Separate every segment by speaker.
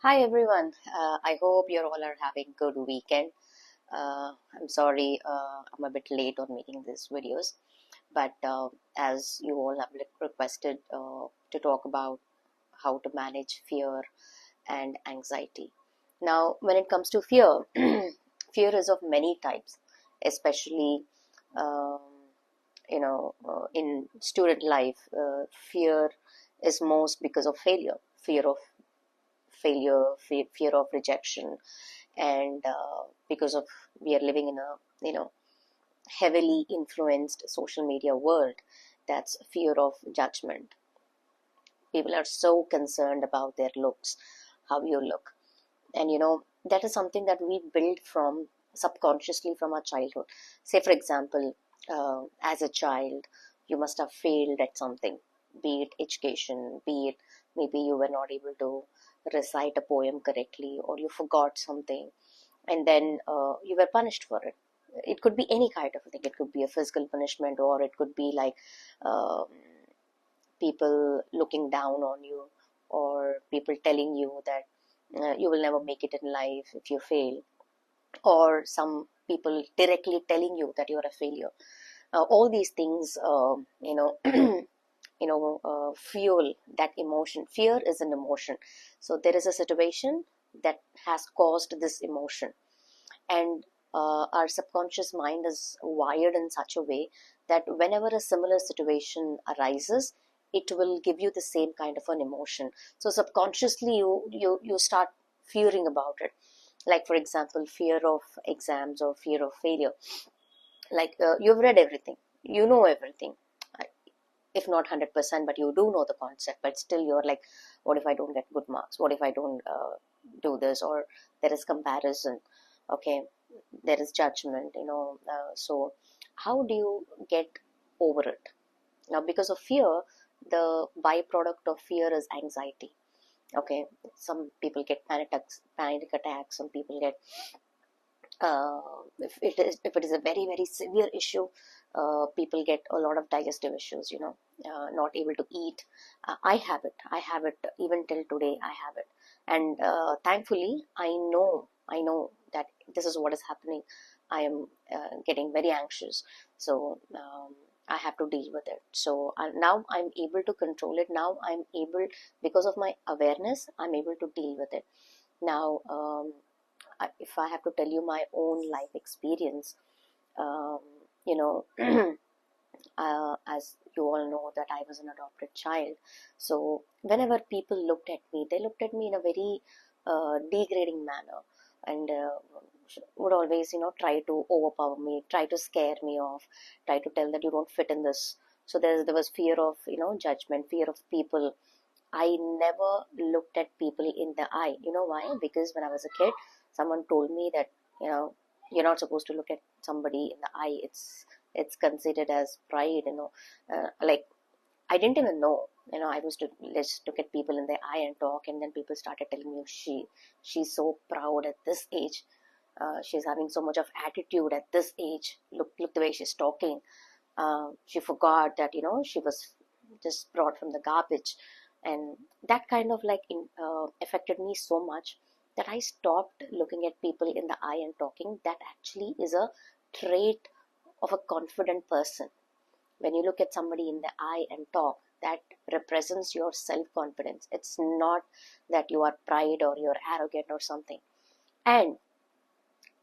Speaker 1: Hi everyone. I hope you all are having good weekend. I'm sorry I'm a bit late on making these videos, but as you all have requested to talk about how to manage fear and anxiety. Now, when it comes to fear, fear is of many types, especially um, in student life. Fear is most because of failure, fear of rejection, and because of we are living in a heavily influenced social media world, that's fear of judgment. People are so concerned about their looks, how you look, and that is something that we build from subconsciously from our childhood. Say for example, as a child you must have failed at something, be it education, be it maybe you were not able to recite a poem correctly, or you forgot something, and then you were punished for it. It could be any kind of a thing. It could be a physical punishment, or it could be like um, people looking down on you, or people telling you that you will never make it in life if you fail, or some people directly telling you that you're a failure. All these things, fuel that emotion. Fear is an emotion, so there is a situation that has caused this emotion, and our subconscious mind is wired in such a way that whenever a similar situation arises, it will give you the same kind of an emotion. So subconsciously you start fearing about it. Like for example, fear of exams or fear of failure. Like you've read everything, you know everything, if not 100%, but you do know the concept, but still you're like, what if I don't get good marks, what if I don't do this, or there is comparison, okay, there is judgment, so how do you get over it? Now, because of fear, the byproduct of fear is anxiety. Okay, some people get panic attacks. Some people get if it is a very very severe issue, people get a lot of digestive issues, not able to eat. I have it even till today. I have it, and thankfully I know that this is what is happening. I am getting very anxious, so I have to deal with it. So now I'm able to control it. Now I'm able, because of my awareness, I'm able to deal with it now. If I have to tell you my own life experience, um, you know, as you all know, that I was an adopted child. So whenever people looked at me, they looked at me in a very degrading manner, and would always, try to overpower me, try to scare me off, try to tell that you don't fit in this. So there was fear of, judgment, fear of people. I never looked at people in the eye. You know why? Because when I was a kid, someone told me that, you know, you're not supposed to look at somebody in the eye. It's considered as pride, like I didn't even know. I used to just look at people in the eye and talk, and then people started telling me she's so proud at this age. She's having so much of attitude at this age. Look the way she's talking. She forgot that she was just brought from the garbage, and that kind of like affected me so much that I stopped looking at people in the eye and talking. That actually is a trait of a confident person. When you look at somebody in the eye and talk, that represents your self-confidence. It's not that you are pride or you're arrogant or something. And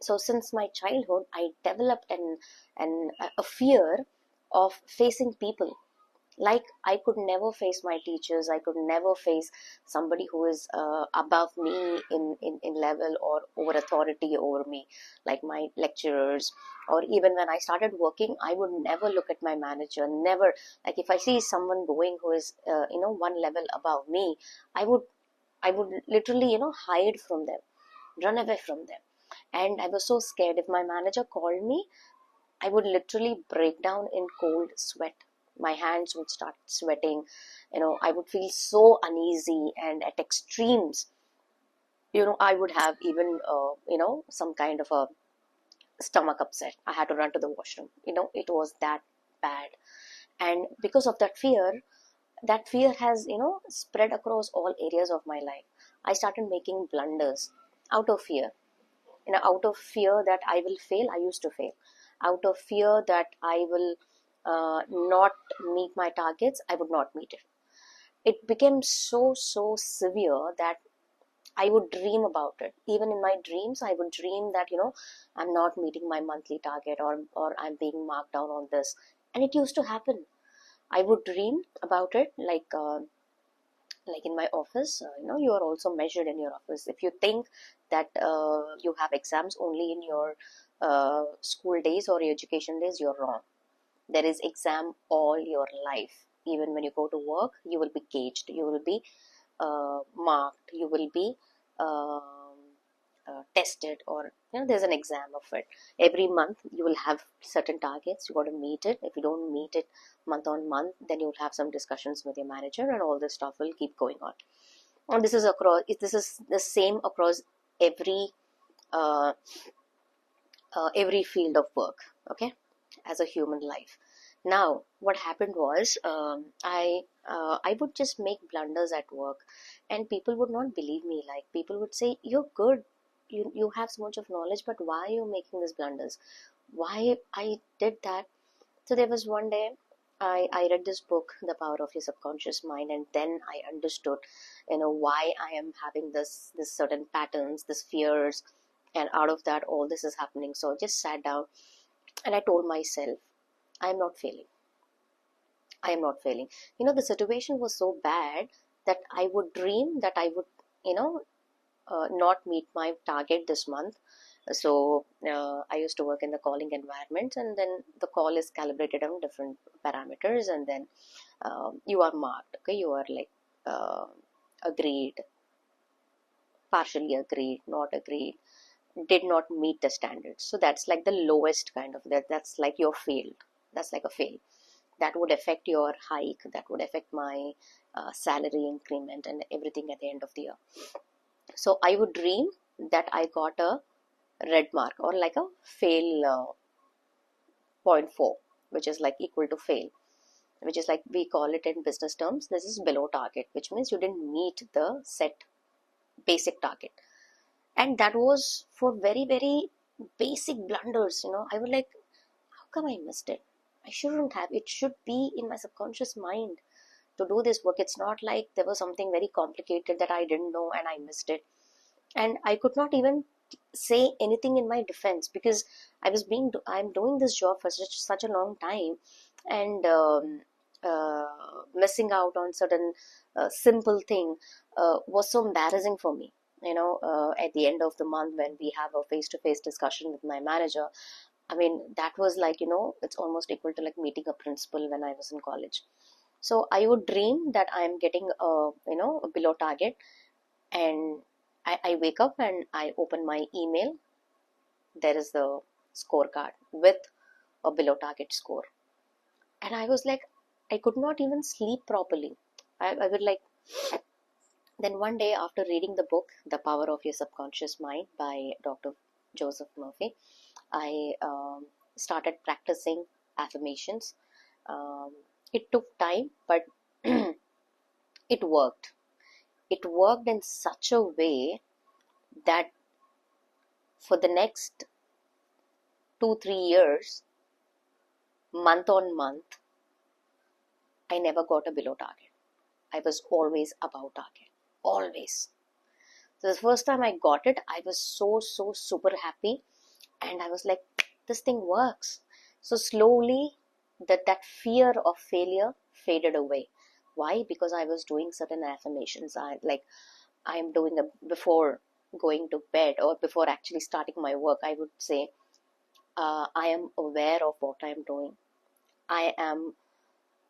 Speaker 1: so since my childhood, I developed a fear of facing people. Like I could never face my teachers, I could never face somebody who is above me in level or over authority over me, like my lecturers. Or even when I started working, I would never look at my manager, never. Like if I see someone going who is one level above me, I would literally hide from them, run away from them. And I was so scared. If my manager called me, I would literally break down in cold sweat. My hands would start sweating. I would feel so uneasy, and at extremes, I would have even, some kind of a stomach upset. I had to run to the washroom. It was that bad. And because of that fear, that fear has, spread across all areas of my life. I started making blunders out of fear. Out of fear that I will fail, I used to fail. Out of fear that I will not meet my targets, I would not meet it. It became so severe that I would dream about it. Even in my dreams, I would dream that, I'm not meeting my monthly target, or I'm being marked down on this. And it used to happen. I would dream about it, like in my office. You are also measured in your office. If you think that you have exams only in your school days or your education days, you're wrong. There is exam all your life. Even when you go to work, you will be gauged, you will be marked, you will be tested, or there's an exam of it. Every month you will have certain targets, you got to meet it. If you don't meet it month on month, then you'll have some discussions with your manager, and all this stuff will keep going on. And this is the same across every uh, every field of work, okay, as a human life. Now what happened was, I would just make blunders at work, and people would not believe me. Like, people would say, you're good, you have so much of knowledge, but why are you making these blunders? Why I did that? So there was one day, I read this book, The Power of Your Subconscious Mind, and then I understood, why I am having this certain patterns, this fears, and out of that, all this is happening. So I just sat down and I told myself, I am not failing. I am not failing. The situation was so bad that I would dream that I would, not meet my target this month. So I used to work in the calling environment, and then the call is calibrated on different parameters, and then you are marked. Okay, you are like agreed, partially agreed, not agreed, did not meet the standards. So that's like the lowest kind of that. That's like your failed. That's like a fail. That would affect your hike. That would affect my salary increment and everything at the end of the year. So I would dream that I got a red mark, or like a fail, 0.4, which is like equal to fail, which is like, we call it in business terms, this is below target, which means you didn't meet the set basic target. And that was for very, very basic blunders. I was like, how come I missed it? I shouldn't have. It should be in my subconscious mind to do this work. It's not like there was something very complicated that I didn't know and I missed it. And I could not even say anything in my defense, because I'm doing this job for such a long time, and missing out on certain simple thing was so embarrassing for me. At the end of the month, when we have a face-to-face discussion with my manager, I mean, that was like, it's almost equal to like meeting a principal when I was in college. So I would dream that I'm getting a below target, and I wake up and I open my email. There is the scorecard with a below target score. And I was like, I could not even sleep properly. I would like, then one day, after reading the book, The Power of Your Subconscious Mind by Dr. Joseph Murphy, I started practicing affirmations. Um, it took time, but it worked. It worked in such a way that for the next 2-3 years, month on month, I never got a below target. I was always above target. Always. So the first time I got it, I was so super happy. And I was like, this thing works. So slowly, that fear of failure faded away. Why? Because I was doing certain affirmations. I am doing before going to bed, or before actually starting my work, I would say, I am aware of what I am doing. I am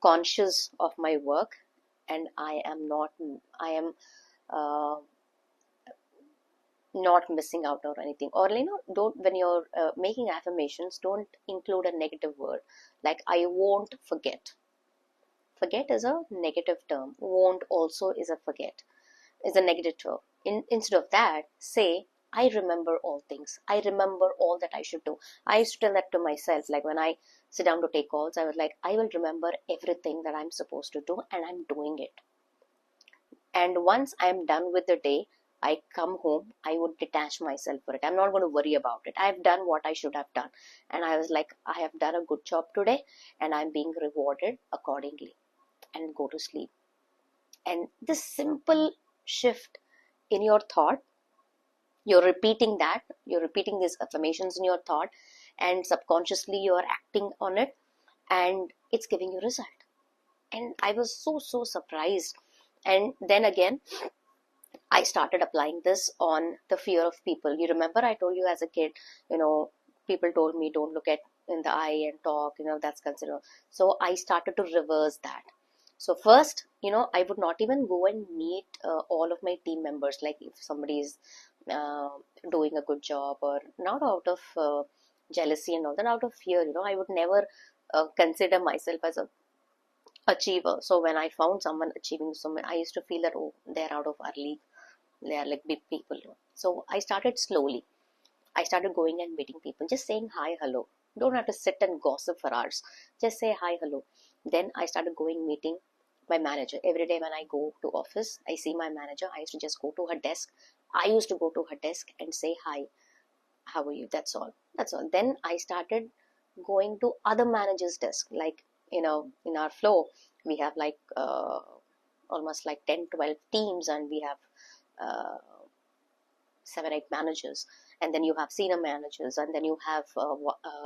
Speaker 1: conscious of my work, and I am uh, not missing out or anything. Or don't, when you're making affirmations, don't include a negative word like I won't forget. Forget is a negative term. Won't also is a negative term. Instead of that, say I remember all things. I remember all that I should do. I used to tell that to myself. Like when I sit down to take calls, I was like, I will remember everything that I'm supposed to do, and I'm doing it. And once I'm done with the day, I come home, I would detach myself for it. I'm not going to worry about it. I've done what I should have done. And I was like, I have done a good job today, and I'm being rewarded accordingly, and go to sleep. And this simple shift in your thought, you're repeating that, you're repeating these affirmations in your thought, and subconsciously you're acting on it, and it's giving you result. And I was so surprised. And then again, I started applying this on the fear of people. You remember I told you as a kid, people told me don't look at in the eye and talk, that's considered. So I started to reverse that. So first, I would not even go and meet all of my team members. Like if somebody is uh, doing a good job, or not out of jealousy and all that, out of fear, I would never consider myself as a achiever. So when I found someone achieving something, I used to feel that, oh, they're out of our league, they are like big people. So I started slowly. I started going and meeting people, just saying hi, hello. Don't have to sit and gossip for hours. Just say hi, hello. Then I started going meeting my manager. Every day when I go to office, I see my manager. I used to just go to her desk. I used to go to her desk and say hi, how are you? That's all. That's all. Then I started going to other managers' desk. Like, in our flow, we have like almost like 10, 12 teams, and we have uh, 7, 8 managers, and then you have senior managers, and then you have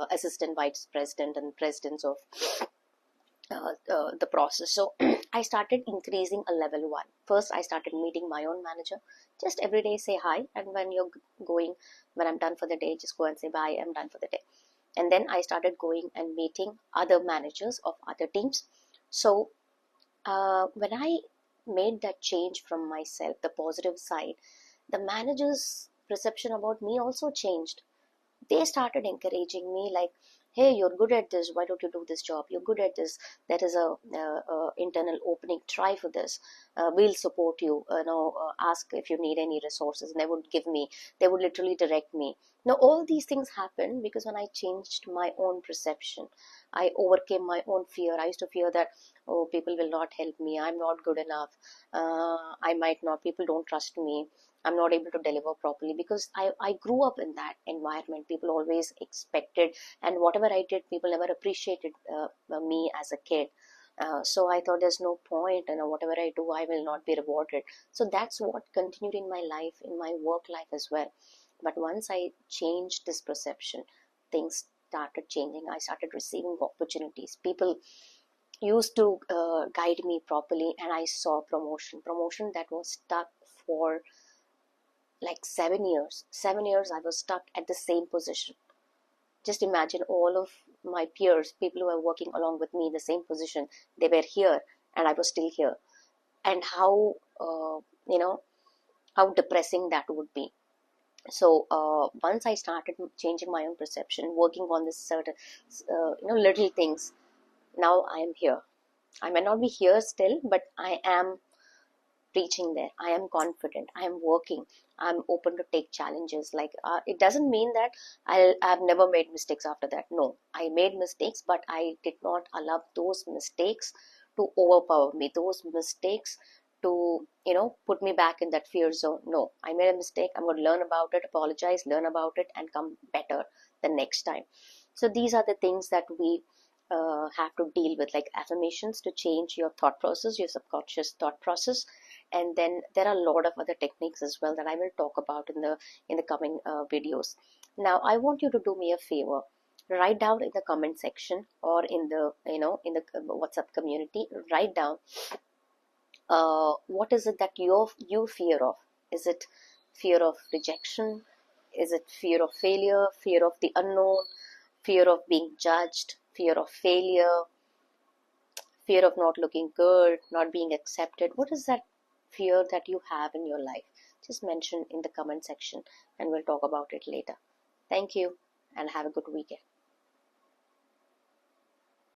Speaker 1: assistant vice president and presidents of the process. So I started increasing a level one. First, I started meeting my own manager. Just every day say hi, and when you're going, when I'm done for the day, just go and say bye, I'm done for the day. And then I started going and meeting other managers of other teams. So when I made that change from myself, the positive side, the managers' perception about me also changed. They started encouraging me like, hey, you're good at this, why don't you do this job, you're good at this, there is a internal opening, try for this, we'll support you, ask if you need any resources, and they would give me, they would literally direct me. Now all these things happened because when I changed my own perception, I overcame my own fear. I used to fear that, oh, people will not help me, I'm not good enough, I might not, people don't trust me, I'm not able to deliver properly, because I grew up in that environment. People always expected, and whatever I did, people never appreciated me as a kid. So I thought there's no point, whatever I do, I will not be rewarded. So that's what continued in my life, in my work life as well. But once I changed this perception, things started changing. I started receiving opportunities. People used to guide me properly, and I saw promotion that was stuck for like 7 years. 7 years I was stuck at the same position. Just imagine all of my peers, people who were working along with me in the same position, they were here and I was still here. And how, you know, how depressing that would be. So once I started changing my own perception, working on this certain, little things, now I am here. I may not be here still, but I am reaching there. I am confident, I am working, I'm open to take challenges. Like it doesn't mean that I've never made mistakes after that. No, I made mistakes, but I did not allow those mistakes to overpower me, those mistakes to put me back in that fear zone. No, I made a mistake, I'm going to learn about it, apologize, learn about it, and come better the next time. So these are the things that we have to deal with, like affirmations to change your thought process, your subconscious thought process. And then there are a lot of other techniques as well that I will talk about in the coming videos. Now I want you to do me a favor. Write down in the comment section, or in the in the WhatsApp community, write down what is it that you fear of. Is it fear of rejection? Is it fear of failure, fear of the unknown, fear of being judged, fear of failure, fear of not looking good, not being accepted? What is that fear that you have in your life? Just mention in the comment section, and we'll talk about it later. Thank you, and have a good weekend.